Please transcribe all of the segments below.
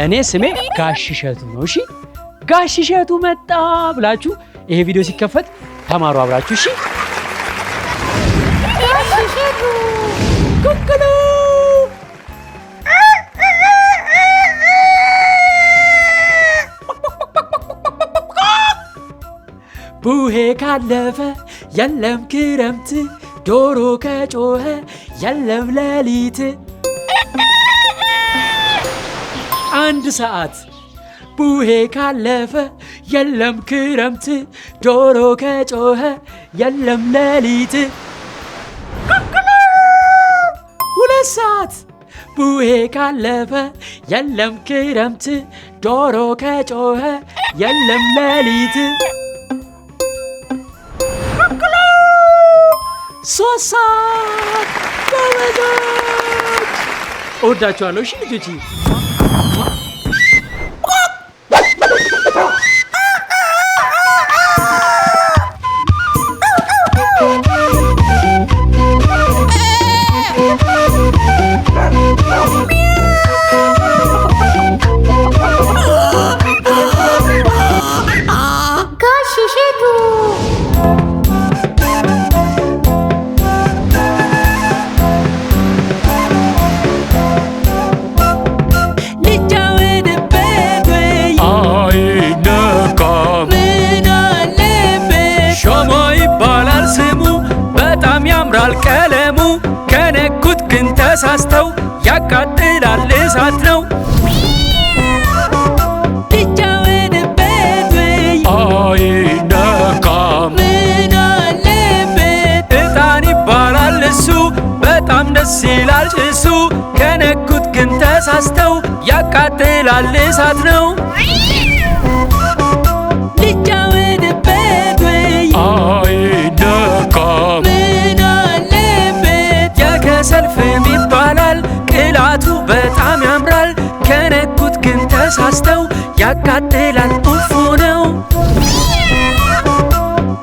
እኔ ስሜ ጋሽ እሸቱ ነው። እሺ ጋሽ እሸቱ መጣ ብላችሁ ይሄ ቪዲዮ ሲከፈት ተማሩ አብራችሁ። እሺ ጋሽ እሸቱ ኩኩሉ ቡሄ ካለፈ የለም ክረምት፣ ዶሮ ከጮኸ የለም ሌሊት። አንድ ሰዓት ቡሄ ካለፈ የለም ክረምት፣ ዶሮ ከጮኸ የለም ሌሊት። ሁለት ሰዓት ቡሄ ካለፈ የለም ክረምት፣ ዶሮ ከጮኸ የለም ሌሊት። ሶስት ሰዓት ጎበዞች፣ እወዳችኋለሁ። እሺ ልጆች ቀለሙ ከነኩት ግን ተሳስተው ያቃጥላል እሳት ነው። ሊጫወትበት ወይ አይነካም ምን አለበት እጣን ይባላል እሱ በጣም ደስ ይላል ጭሱ ከነኩት ግን ተሳስተው ያቃጥላል እሳት ነው። ሊጫወትበት ወይ አይነካም ሰልፍም ይባላል ቅላቱ በጣም ያምራል ከነኩት ግን ተሳስተው ያቃጥላል ኡፉ ነው።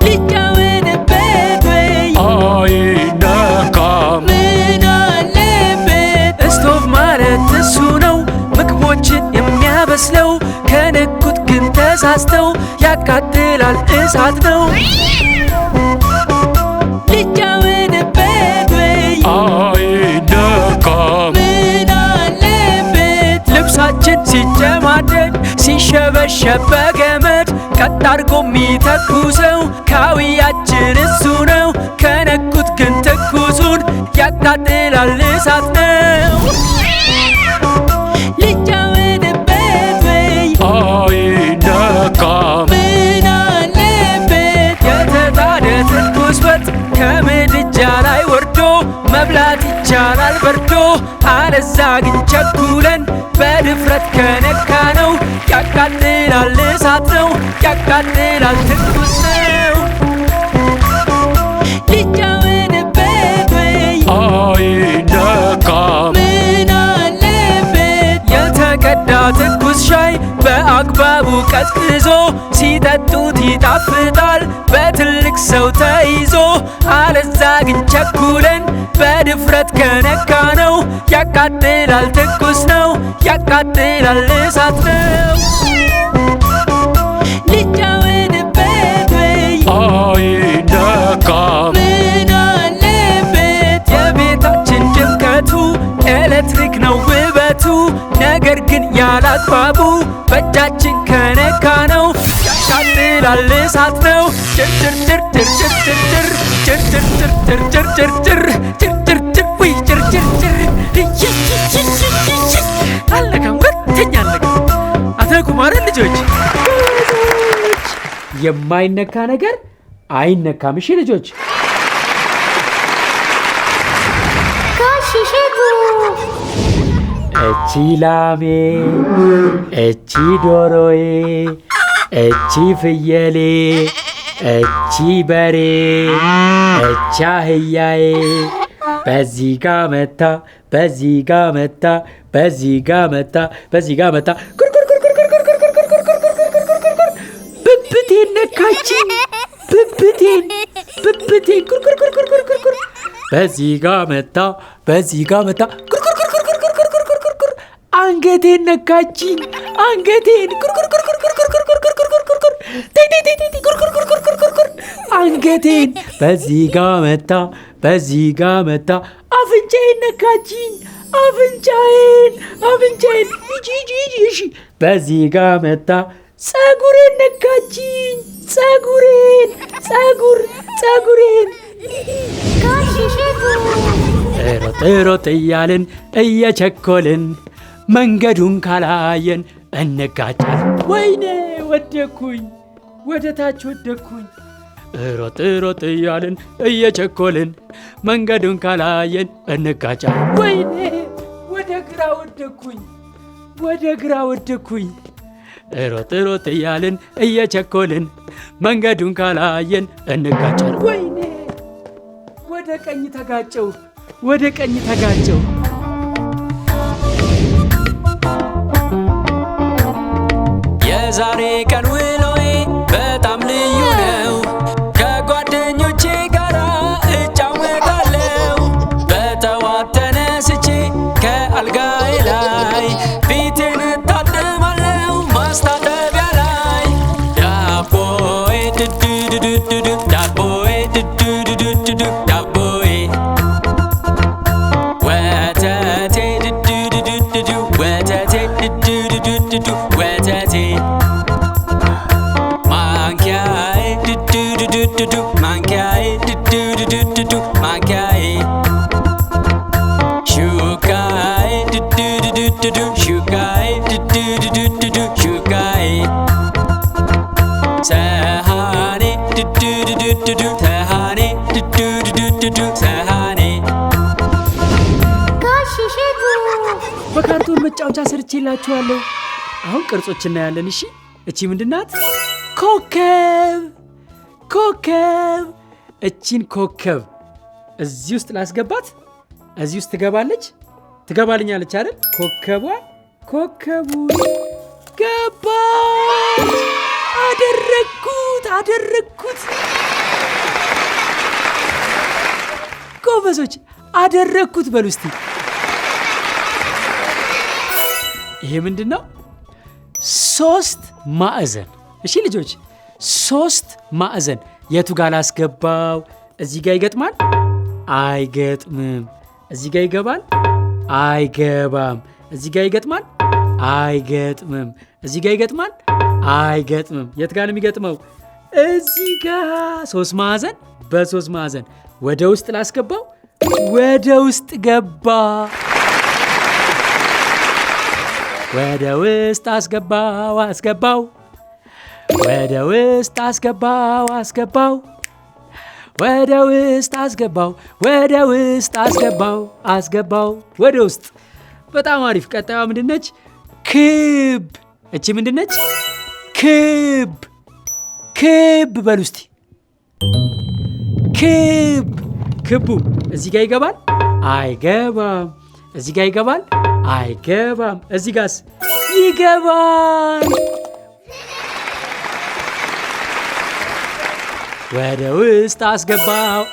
ሊጫወትበት ወይ አይነካም ምን አለበት እስቶቭ ማለት እሱ ነው ምግቦችን የሚያበስለው ከነኩት ግን ተሳስተው ያቃጥላል እሳት ነው። ምን አለበት ልብሳችን ሲጨማደድ ሲሸበሸብ በገመድ ቀጥ አድርጎ የሚተኩሰው ካውያችን እሱ ነው ከነኩት ግን ትኩሱን ያቃጥላል እሳት ነው። ሊጫወትበት ወይ አይነካም ምን አለበት የተጣደ ትኩስ ወጥ ከምድጃ ላይ ወርዶ መብላት ይቻላል በርዶ አለዛ ግን ቸኩለን በድፍረት ከነካ ነው ያቃጥላል እሳት ነው ያቃጥላል ትኩስ ነው። ሊጫወትበት ወይ አይነካም ምን አለበት የተቀዳ ትኩስ ሻይ በአግባቡ ቀዝቅዞ ሲጠጡት ይጣፍጣል በትልቅ ሰው ተይዞ አለዛ ግን ቸኩለን በድፍረት ከነካ ነው ያቃጥላል ትኩስ ነው ያቃጥላል እሳት ነው። ሊጫወትበት ወይ አይነካም ምን አለበት የቤታችን ድምቀቱ ኤሌክትሪክ ነው ውበቱ ነገር ግን ያላግባቡ በእጃችን ከነካ ነው ያቃጥላል እሳት ነው። አለቀም ሁለተኛ አለቀም። አትነኩም አይደል ልጆች? የማይነካ ነገር አይነካም። እሺ ልጆች ጋሽ እሸቱ እቺ ላሜ እቺ ዶሮዬ እቺ ፍየሌ እቺ በሬ እቺ አህያዬ በዚህ ጋ መታ በዚህ ጋ መታ በዚህ ጋ መታ በዚህ ጋ መታ ብብቴን ነካችኝ ብብቴን በዚህ ጋ መታ በዚህ ጋ መታ አንገቴን ነካችኝ። አንገቴን አንገቴን በዚህ ጋ መታ በዚህ ጋ መታ። አፍንጫዬን ነካችኝ። አፍንጫዬን እሺ በዚህ ጋ መታ። ፀጉሬን ነካችኝ። ፀጉሬን ሮጥ እያልን እየቸኮልን መንገዱን ካላየን እንጋጫለን። ወይኔ ወደኩኝ፣ ወደ ታች ወደኩኝ። ሮጥ እያልን እየቸኮልን መንገዱን ካላየን እንጋጫለን። ወይኔ ወደ ግራ ወደኩኝ። ሮጥ እያልን እየቸኮልን መንገዱን ካላየን እንጋጫለን። ወይኔ ወደ ቀኝ ተጋጨው። የዛሬ ቀን ውሎዬ በጣም ልዩ ነው። ከጓደኞቼ ጋር እጫወታለሁ። በጠዋት ተነስቼ ከአልጋዬ ላይ ፊቴን እታጠባለሁ ማስታጠቢያ ላይ። ዳቦዬ ድድድድድድ ዳቦዬ ድድድድድድ ዳቦዬ ወተቴ ድድድድድድ ወተቴ ድድድድድድ ወተቴ ማንኪያዬ ድድድድድድ ማንኪያዬ ድድድድድድ ማንኪያዬ ሹካዬ ድድድድድድ ሹካዬ ድድድድድድ ሹካዬ ሰሃኔ ድድድድድድ ሰሃኔ ድድድድድድ ሰሃኔ። በካርቶን መጫወቻ ሰርቼላችኋለሁ። አሁን ቅርጾች እናያለን። እሺ እቺ ምንድናት? ኮከብ። እቺን ኮከብ እዚህ ውስጥ ላስገባት። እዚህ ውስጥ ትገባልኛለች አይደል? ኮከቡ ገባች። አደረግኩት። ጎበዞች አደረግኩት በሉ እስቲ። ይሄ ምንድን ነው? 3 ማዕዘን። እሺ ልጆች 3 ማዕዘን የቱ ጋር ላስገባው? እዚህ ጋር ይገጥማል? አይገጥምም። እዚህ ጋር ይገባል? አይገባም። እዚህ ጋር ይገጥማል? አይገጥምም። እዚህ ጋር ይገጥማል? አይገጥምም። የት ጋር ነው የሚገጥመው? እዚህ ጋር 3 ማዕዘን በ3 ማዕዘን ወደ ውስጥ ላስገባው። ወደ ውስጥ ገባ። ወደ ውስጥ አስገባው። ወደ ውስጥ አስገባው። ወደ ውስጥ አስገባው። ወደ ውስጥ። በጣም አሪፍ። ቀጣዩዋ ምንድነች? ክብ። እቺ ምንድነች? ክብ በሉ እስቲ። ክቡ እዚህ ጋር ይገባል? አይገባም። እዚህ ጋር ይገባል? አይገባም። እዚህ ጋርስ ይገባል። ወደ ውስጥ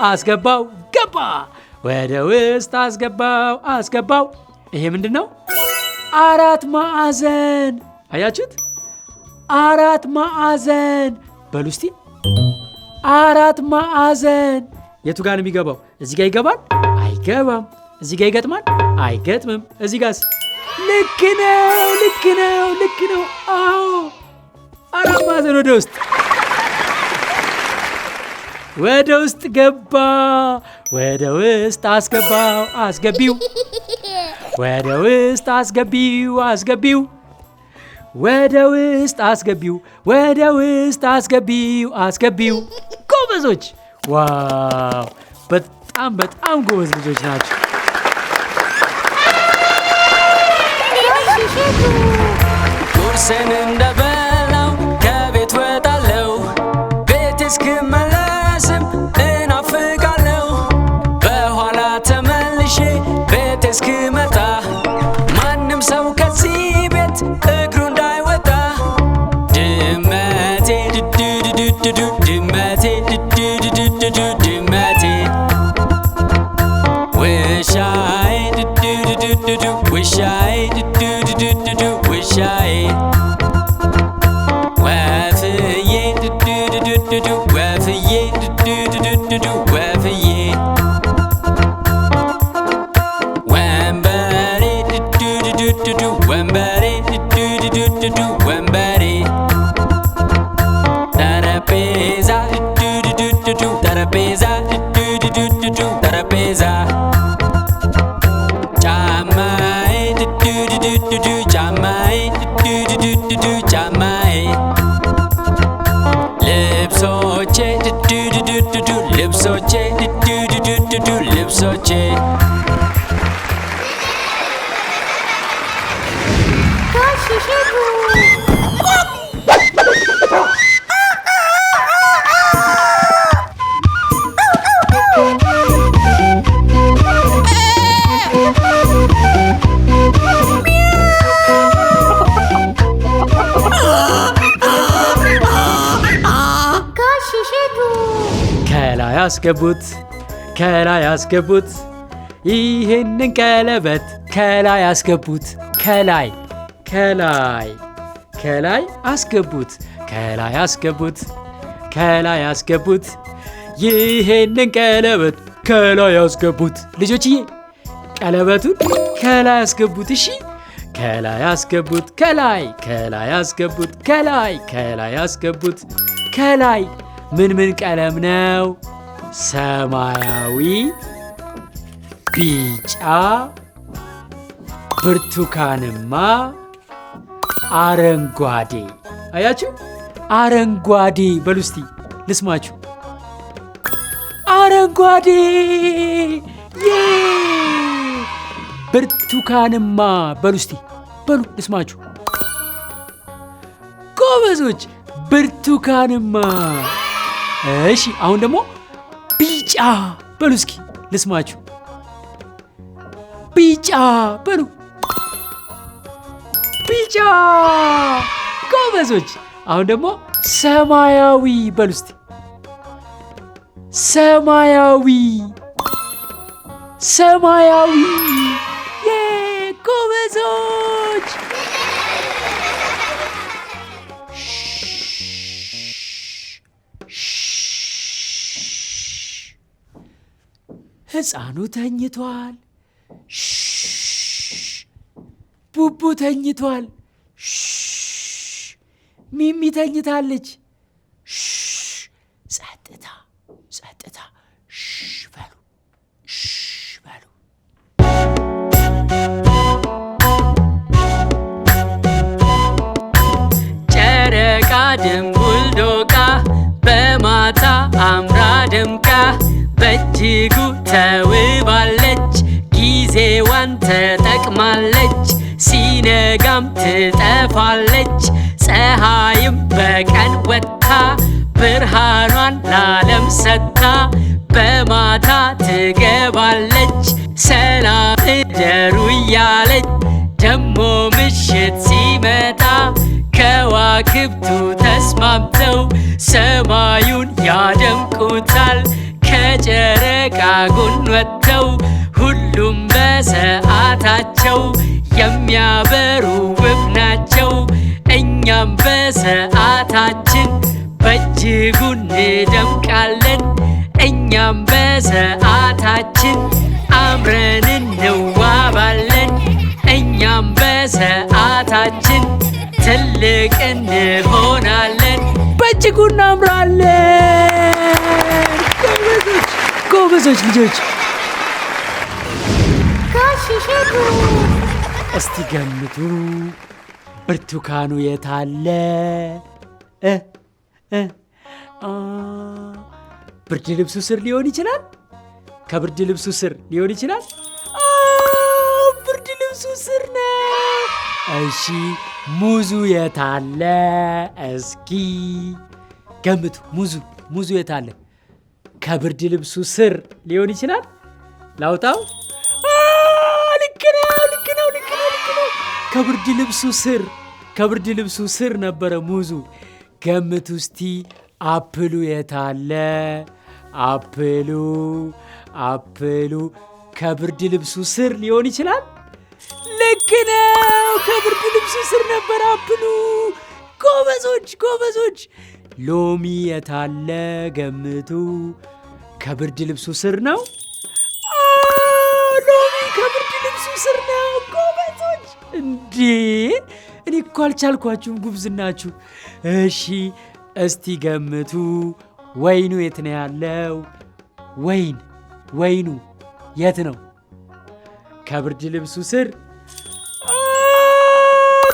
አስገባው። ገባ። ወደ ውስጥ አስገባው። ይሄ ምንድን ነው? 4 ማዕዘን። አያችሁት? 4 ማዕዘን በሉ እስቲ። 4 ማዕዘን የቱ ጋር ነው የሚገባው? እዚህ ጋር ይገባል? አይገባም። እዚህ ጋር ይገጥማል? አይገጥምም። እዚህ ጋርስ? ልክ ነው። አዎ 4 ማዕዘን ወደ ውስጥ ገባ። ወደ ውስጥ አስገቢው። ወደ ውስጥ አስገቢው። ወደ ውስጥ አስገቢው። ጎበዞች! ዋው! በጣም ጎበዝ ልጆች ናቸው። ቁርስን እንደበላው ከቤት ወጣለው፣ ቤት እስክመለስም እናፍቃለው። በኋላ ተመልሼ ቤት እስክመጣ ማንም ሰው ከዚህ ቤት እግሩ እንዳይወጣ። ድመቴ ድድድድድዱ ድመቴ ድድድድድዱ ድመቴ ውሻዬ ድድድድድዱ ውሻዬ ዱዱዱዱዱ ውሻዬ ወፍዬ ዱዱዱዱዱ ወፍዬ ዱዱዱዱዱ ወፍዬ ወንበሬ ዱዱዱዱዱ ወንበሬ ዱዱዱዱዱ ወንበሬ ጠረጴዛ ዱዱዱዱዱ ጠረጴዛ ዱዱዱዱዱ ጠረጴዛ ጫማዬ ዱዱዱዱዱ ጫማዬ ዱዱዱዱዱ ጫማዬ ልብሶቼ ዱዱዱዱዱ ልብሶቼ ዱዱዱዱዱ ልብሶቼ ከላይ አስገቡት ከላይ አስገቡት ይህንን ቀለበት ከላይ አስገቡት ከላይ ከላይ ከላይ አስገቡት ከላይ አስገቡት ከላይ አስገቡት ይህንን ቀለበት ከላይ አስገቡት። ልጆችዬ ቀለበቱን ከላይ አስገቡት። እሺ ከላይ አስገቡት ከላይ ከላይ አስገቡት ከላይ ከላይ አስገቡት ከላይ ምን ቀለም ነው? ሰማያዊ፣ ቢጫ፣ ብርቱካንማ፣ አረንጓዴ። አያችሁ? አረንጓዴ በሉ እስቲ ልስማችሁ። አረንጓዴ። ብርቱካንማ በሉ እስቲ በሉ ልስማችሁ። ጎበዞች፣ ብርቱካንማ። እሺ አሁን ደግሞ ቢጫ በሉ እስኪ ልስማችሁ። ቢጫ በሉ። ቢጫ። ጎበዞች። አሁን ደግሞ ሰማያዊ በሉ እስቲ። ሰማያዊ ሰማያዊ። ጎበዞች። ሕፃኑ ተኝቷል። ቡቡ ተኝቷል። ሚሚ ተኝታለች። ጸጥታ ጸጥታ። በሉ በሉ። ጨረቃ ድንቡል ዶቃ በማታ አምራ ደምቃ በእጅጉ ተውባለች። ጊዜዋን ተጠቅማለች። ሲነጋም ትጠፋለች። ፀሐይም በቀን ወጥታ ብርሃኗን ላለም ሰጥታ በማታ ትገባለች። ሰላም እደሩ እያለች ደሞ ምሽት ሲመጣ ከዋክብቱ ተስማምተው ሰማዩን ያደምቁታል። ከጨረቃ ጎን ወጥተው ሁሉም በሰዓታቸው የሚያበሩ ውብ ናቸው። እኛም በሰዓታችን በእጅጉ እንደምቃለን። እኛም በሰዓታችን አምረን እንዋባለን። እኛም በሰዓታችን ትልቅ እንሆናለን። በእጅጉ እናምራለን። ጎበዞች ልጆች። እስቲ ገምቱ፣ ብርቱካኑ የታለ? ብርድ ልብሱ ስር ሊሆን ይችላል። ከብርድ ልብሱ ስር ሊሆን ይችላል። ብርድ ልብሱ ስር ነው። እሺ ሙዙ የታለ? እስኪ ገምቱ። ሙዙ የታለ? ከብርድ ልብሱ ስር ሊሆን ይችላል። ላውጣው? ልክ ነው። ከብርድ ልብሱ ስር ነበረ ሙዙ። ገምቱ እስቲ አፕሉ የታለ? አፕሉ ከብርድ ልብሱ ስር ሊሆን ይችላል። ልክ ነው። ከብርድ ልብሱ ስር ነበር አፕሉ። ጎበዞች። ሎሚ የታለ ገምቱ። ከብርድ ልብሱ ስር ነው። ሎሚ ከብርድ ልብሱ ስር ነው። ጎበዞች። እንዴ እኔ እኮ አልቻልኳችሁም፣ ጉብዝናችሁ። እሺ እስቲ ገምቱ። ወይኑ የት ነው ያለው? ወይኑ የት ነው? ከብርድ ልብሱ ስር።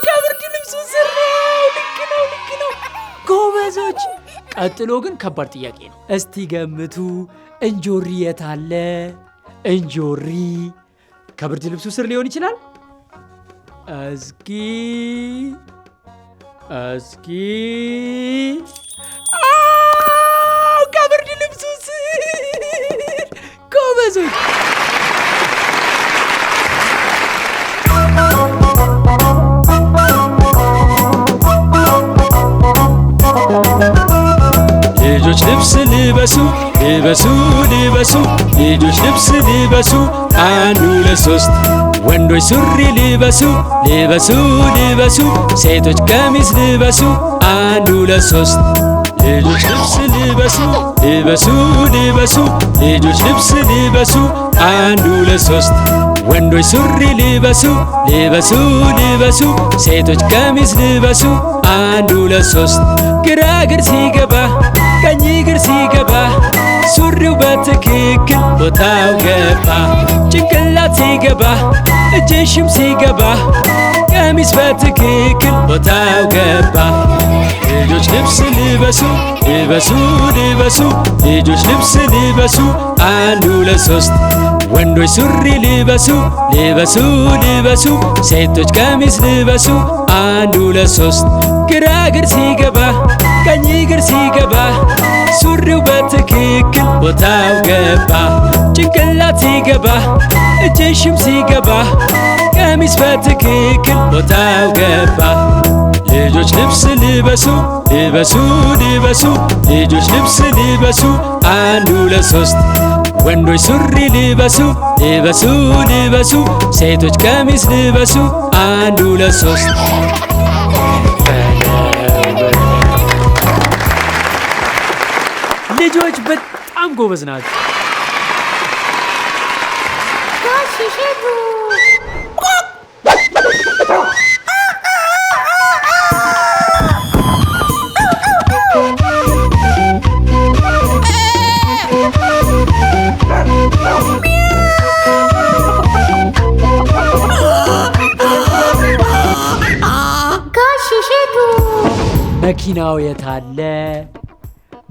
ከብርድ ልብሱ ስር ነው። ልክ ነው ጎበዞች። ቀጥሎ ግን ከባድ ጥያቄ ነው። እስቲ ገምቱ። እንጆሪ የት አለ? እንጆሪ ከብርድ ልብሱ ስር ሊሆን ይችላል። እስኪ ከብርድ ልብሱ ስር። ጎበዞች። ልጆች ልብስ ልበሱ ልጆች ልብስ ልበሱ 1 2 3 ወንዶች ሱሪ ልበሱ ሴቶች ቀሚስ ልበሱ 1 2 3 ልጆች ልብስ ልበሱ ልጆች ልብስ ልበሱ 1 2 3 ወንዶች ሱሪ ልበሱ ሴቶች ቀሚስ ልበሱ 1 2 3 ግራ እግር ሲገባ ቀኝ እግር ሲገባ ሱሪው በትክክል ቦታው ገባ። ጭንቅላት ሲገባ እጅሽም ሲገባ ቀሚስ በትክክል ቦታው ገባ። ልጆች ልብስ ልበሱ ልጆች ልብስ ልበሱ 1 2 3 ወንዶች ሱሪ ልበሱ ሴቶች ቀሚስ ልበሱ 1 2 3 ግራ እግር ሲገባ ቀኝ እግር ሲገባ ሱሪው በትክክል ቦታው ገባ። ጭንቅላት ሲገባ እጅሽም ሲገባ ቀሚስ በትክክል ቦታው ገባ። ልጆች ልብስ ልበሱ ልጆች ልብስ ልበሱ 1 2 3 ወንዶች ሱሪ ልበሱ ሴቶች ቀሚስ ልበሱ 1 2 3 ልጆች በጣም ጎበዝ ናቸው።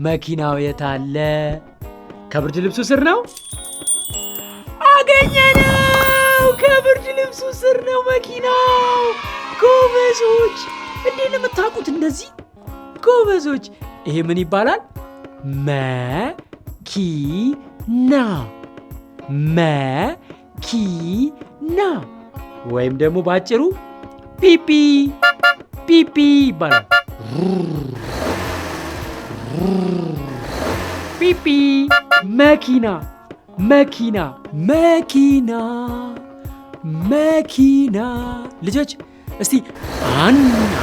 መኪናው የታለ? ከብርድ ልብሱ ስር ነው። አገኘነው! ከብርድ ልብሱ ስር ነው መኪናው። ጎበዞች! እንዴት ነው የምታውቁት እንደዚህ? ጎበዞች! ይሄ ምን ይባላል? መኪና ወይም ደግሞ ባጭሩ ፒፒ ይባላል። ፒፒ መኪና። ልጆች እስቲ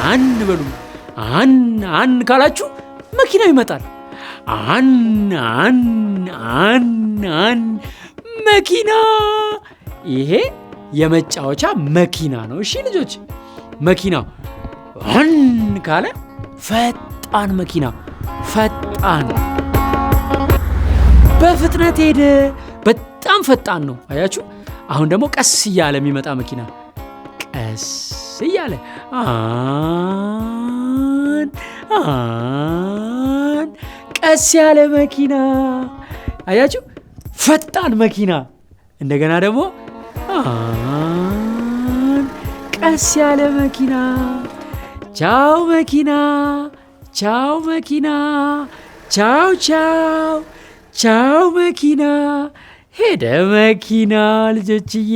አን በሉ። አን ካላችሁ መኪናው ይመጣል። አን መኪና። ይሄ የመጫወቻ መኪና ነው። እሺ ልጆች፣ መኪናው አን ካለ ፈጣን መኪና፣ ፈጣን በፍጥነት ሄደ። በጣም ፈጣን ነው። አያችሁ? አሁን ደግሞ ቀስ እያለ የሚመጣ መኪና፣ ቀስ እያለ ቀስ ያለ መኪና። አያችሁ? ፈጣን መኪና። እንደገና ደግሞ ቀስ ያለ መኪና። ቻው መኪና፣ ቻው መኪና፣ ቻው መኪና። ሄደ መኪና። ልጆችዬ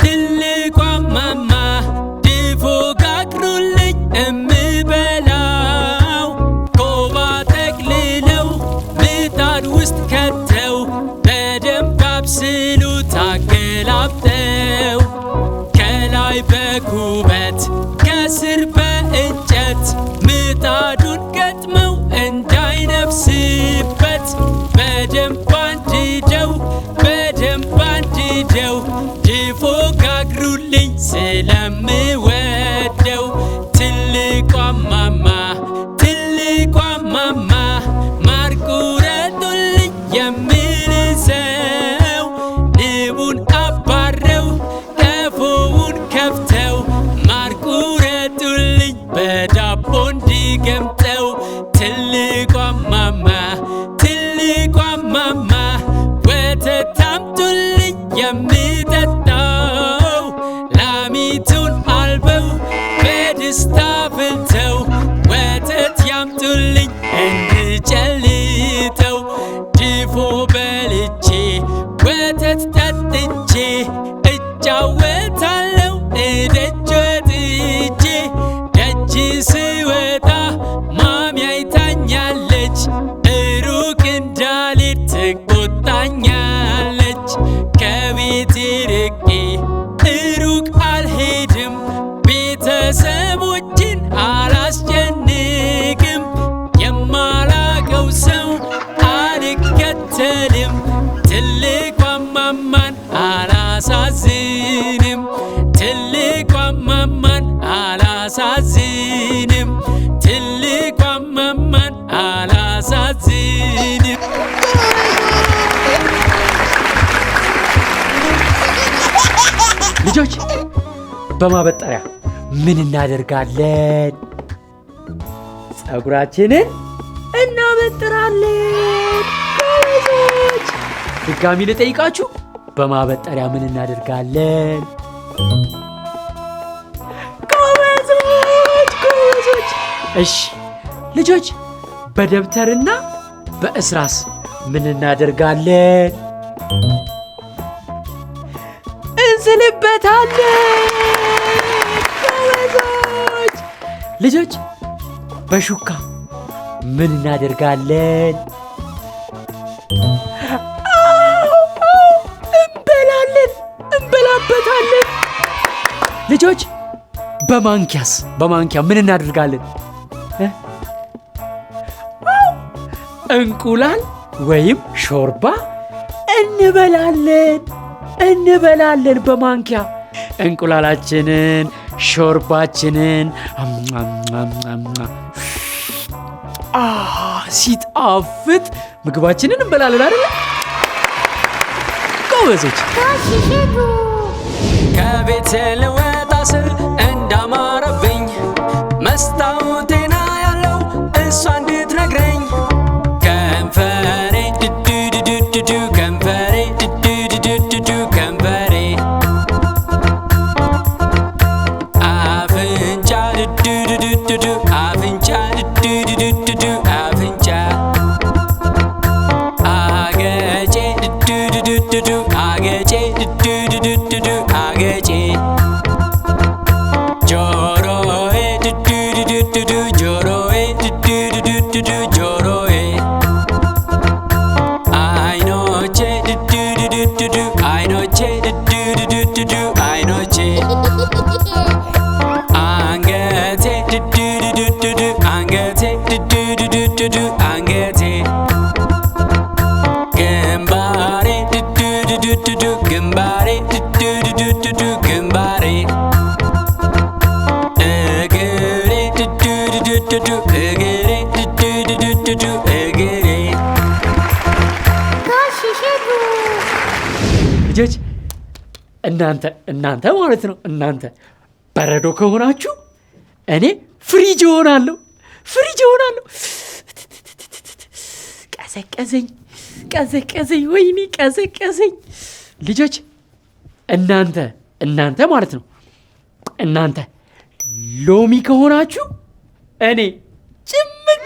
ትልቋ ማማ ድፎ ውበት ከስር በእንጨት ምጣዱን ገጥመው እንዳይነፍስበት በደንብ አንድደው ድፎ ጋግሩልኝ ስለምወደው ትልቋ ማማ ማር ቁረጡልኝ የምልሰው ንቡን አባረው ቀፎውን ከፍተው ማር ቁረጡልኝ በዳቦ እንዲገምጠው ትልቋ ማማ ወተት አምጡልኝ የምጠጣው ላሚቱን አልበው በደስታ ፍልተው ወተት ያምጡልኝ እንድጨልጠው ድፎ በልቼ ወተት ጠጥቼ እጫወታለሁ እደጅ ወጥቼ ደጅ ስወጣ ማሚ አይታኛለች ሩቅ እንዳልሄድ ትቆጣኛለች ከቤቴ ርቄ ሩቅ አልሄድም ቤተሰቦችን አላስጨንቅም የማላቀው ሰው አልከተልም ትልቋ ማማን አላሳዝንም ትልቋ ማማን አላሳዝንም ትልቋ ማማን አላሳዝንም። ልጆች በማበጠሪያ ምን እናደርጋለን? ፀጉራችንን እናበጥራለን። ጎበዞች! ድጋሚ ልጠይቃችሁ፣ በማበጠሪያ ምን እናደርጋለን? ጎበዞች! እሺ ልጆች በደብተርና በእስራስ ምን እናደርጋለን? እንስልበታለን። ጎበዞች! ልጆች በሹካ ምን እናደርጋለን? እንበላበታለን። ልጆች በማንኪያ ምን እናደርጋለን? እንቁላል ወይም ሾርባ እንበላለን በማንኪያ። እንቁላላችንን ሾርባችንን ሲጣፍጥ ምግባችንን እንበላለን አይደል? ጎበዞች! ከቤት ልወጣ ስል እንዳማረብኝ መስታወቴና ያለው እሷ እንድትነግረኝ ከንፈሬ ድዱድዱዱ ከንፈሬ ድዱድዱዱ ከንፈሬ አፍንጫ ድዱድዱዱ አፍንጫ ድዱድዱዱ አፍንጫ አገጬ ድዱድዱዱ አገጬ ድዱድዱዱ አገጬ ጆሮዬ ድዱድዱዱ ጆሮዬ ድዱድዱዱ ጆሮዬ አይኖቼ ድዱድዱዱ አይኖቼ ድዱድዱዱ አይኖቼ አንገቴ ድዱድዱዱ አንገቴ ድዱድዱዱ አንገቴ ግንባሬ ድዱድዱዱ ግንባሬ ድዱድዱዱ ግንባሬ እግሬ ድዱድዱዱ እግሬ ድዱድዱዱ እግሬ። ልጆች እናንተ ማለት ነው እናንተ በረዶ ከሆናችሁ እኔ ፍሪጅ እሆናለሁ። ቀዘቀዘኝ ወይኔ ቀዘቀዘኝ። ልጆች እናንተ ማለት ነው እናንተ ሎሚ ከሆናችሁ እኔ ጭምቅ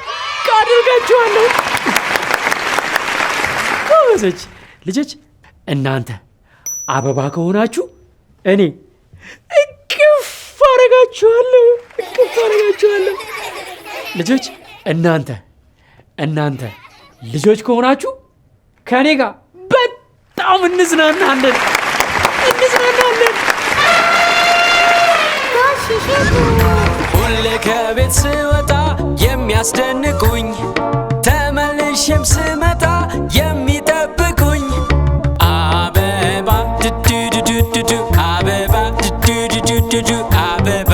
አድርጋችኋለሁ። ጎበዞች! ልጆች እናንተ አበባ ከሆናችሁ እኔ እቅፍ አረጋችኋለሁ። ልጆች እናንተ ልጆች ከሆናችሁ ከኔ ጋር በጣም እንዝናናለን። ከቤት ስወጣ የሚያስደንቁኝ ተመልሼም ስመጣ የሚጠብቁኝ አበባ ዱዱዱዱዱ አበባ ዱዱዱዱዱ አበባ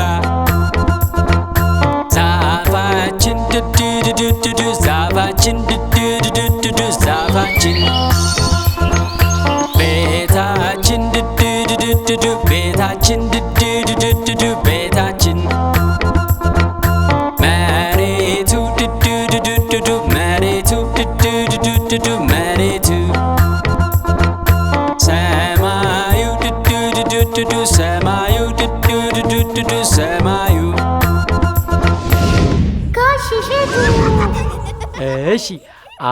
ዛፋችን ዱዱዱዱዱ ዛፋችን ዱዱዱዱዱ ዛፋችን ቤታችን ዱዱዱዱዱ ቤታችን ዱዱዱዱዱ ቤታችን መሬቱ ዱዱዱዱዱ መሬቱ ዱዱዱዱዱ መሬቱ ሰማዩ ዱዱዱዱዱ ሰማዩ ዱዱዱዱዱ ሰማዩ። እሺ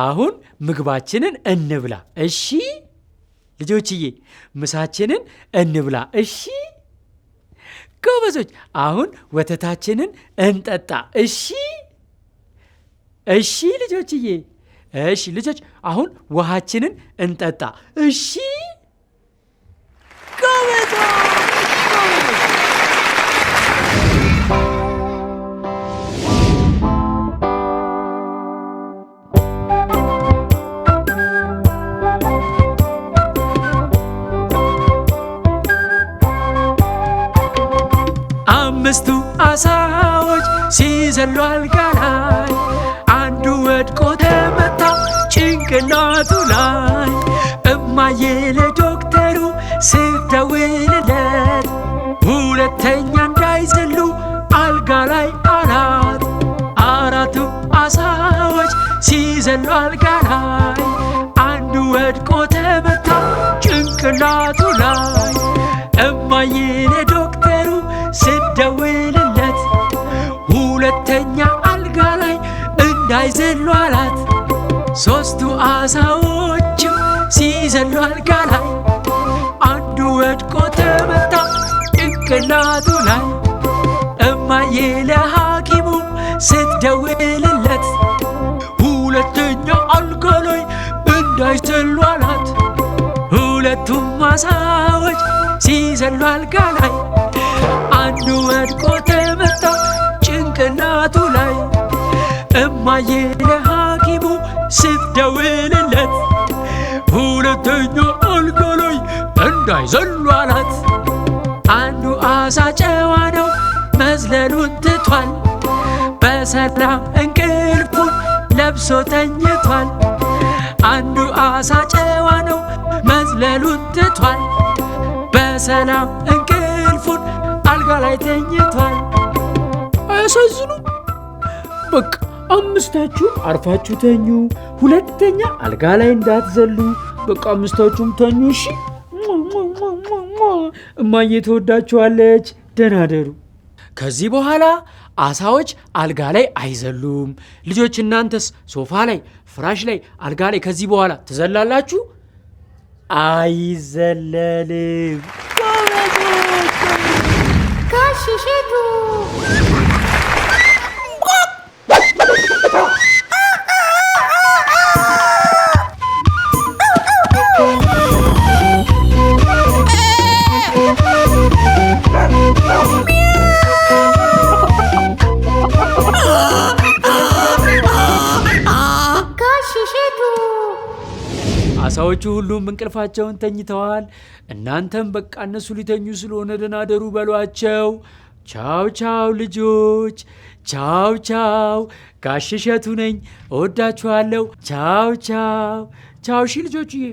አሁን ምግባችንን እንብላ። እሺ ልጆችዬ ምሳችንን እንብላ። እሺ ጎበዞች አሁን ወተታችንን እንጠጣ። እሺ እሺ ልጆችዬ እሺ ልጆች አሁን ውሃችንን እንጠጣ። እሺ ጎበዞች። 5 ዓሣዎች ሲዘሉ አልጋ ላይ አንዱ ወድቆ ተመታ ጭንቅላቱ ላይ። እማዬ ለዶክተሩ ስትደውልለት ሁለተኛ እንዳይዘሉ አልጋ ላይ አላት። 4 ዓሣዎች ሲዘሉ አልጋ ላይ አንዱ ወድቆ ተመታ ጭንቅላቱ ላይ። እማዬ ለዶክተሩ ስትደውልለት ሁለተኛ አልጋ ላይ እንዳይዘሉ አላት። 3 ዓሣዎችም ሲዘሉ አልጋ ላይ አንዱ ወድቆ ተመታ ጭንቅላቱ ላይ። እማዬ ለሐኪሙ ስትደውልለት ሁለተኛ አልጋ ላይ እንዳይዘሉ አላት። 2 ዓሣዎች ሲዘሉ አልጋ ላይ አንዱ ወድቆ ተመታ ጭንቅላቱ ላይ። እማዬ ለሐኪሙ ስትደውልለት ሁለተኛ አልጋ ላይ እንዳይዘሉ አላት። አንዱ ዓሣ ጨዋ ነው መዝለሉን ትቷል፣ በሰላም እንቅልፉን ለብሶ ተኝቷል። አንዱ ዓሣ ጨዋ ነው መዝለሉን ትቷል፣ በሰላም እንቅልፉን አልጋ ላይ ተኝቷል። አያሳዝኑ? በቃ 5ታችሁም አርፋችሁ ተኙ። ሁለተኛ አልጋ ላይ እንዳትዘሉ። በቃ 5ታችሁም ተኙ። እሺ እማዬ ትወዳችኋለች። ደህና ደሩ። ከዚህ በኋላ ዓሣዎች አልጋ ላይ አይዘሉም። ልጆች እናንተስ ሶፋ ላይ፣ ፍራሽ ላይ፣ አልጋ ላይ ከዚህ በኋላ ትዘላላችሁ? አይዘለልም። ጋሽሽቱ ዓሣዎቹ ሁሉም እንቅልፋቸውን ተኝተዋል። እናንተም በቃ እነሱ ሊተኙ ስለሆነ ደህና ደሩ በሏቸው። ቻው ቻው ልጆች፣ ቻው ቻው። ጋሽ እሸቱ ነኝ። እወዳችኋለሁ። ቻው ቻው ቻው። እሺ ልጆችዬ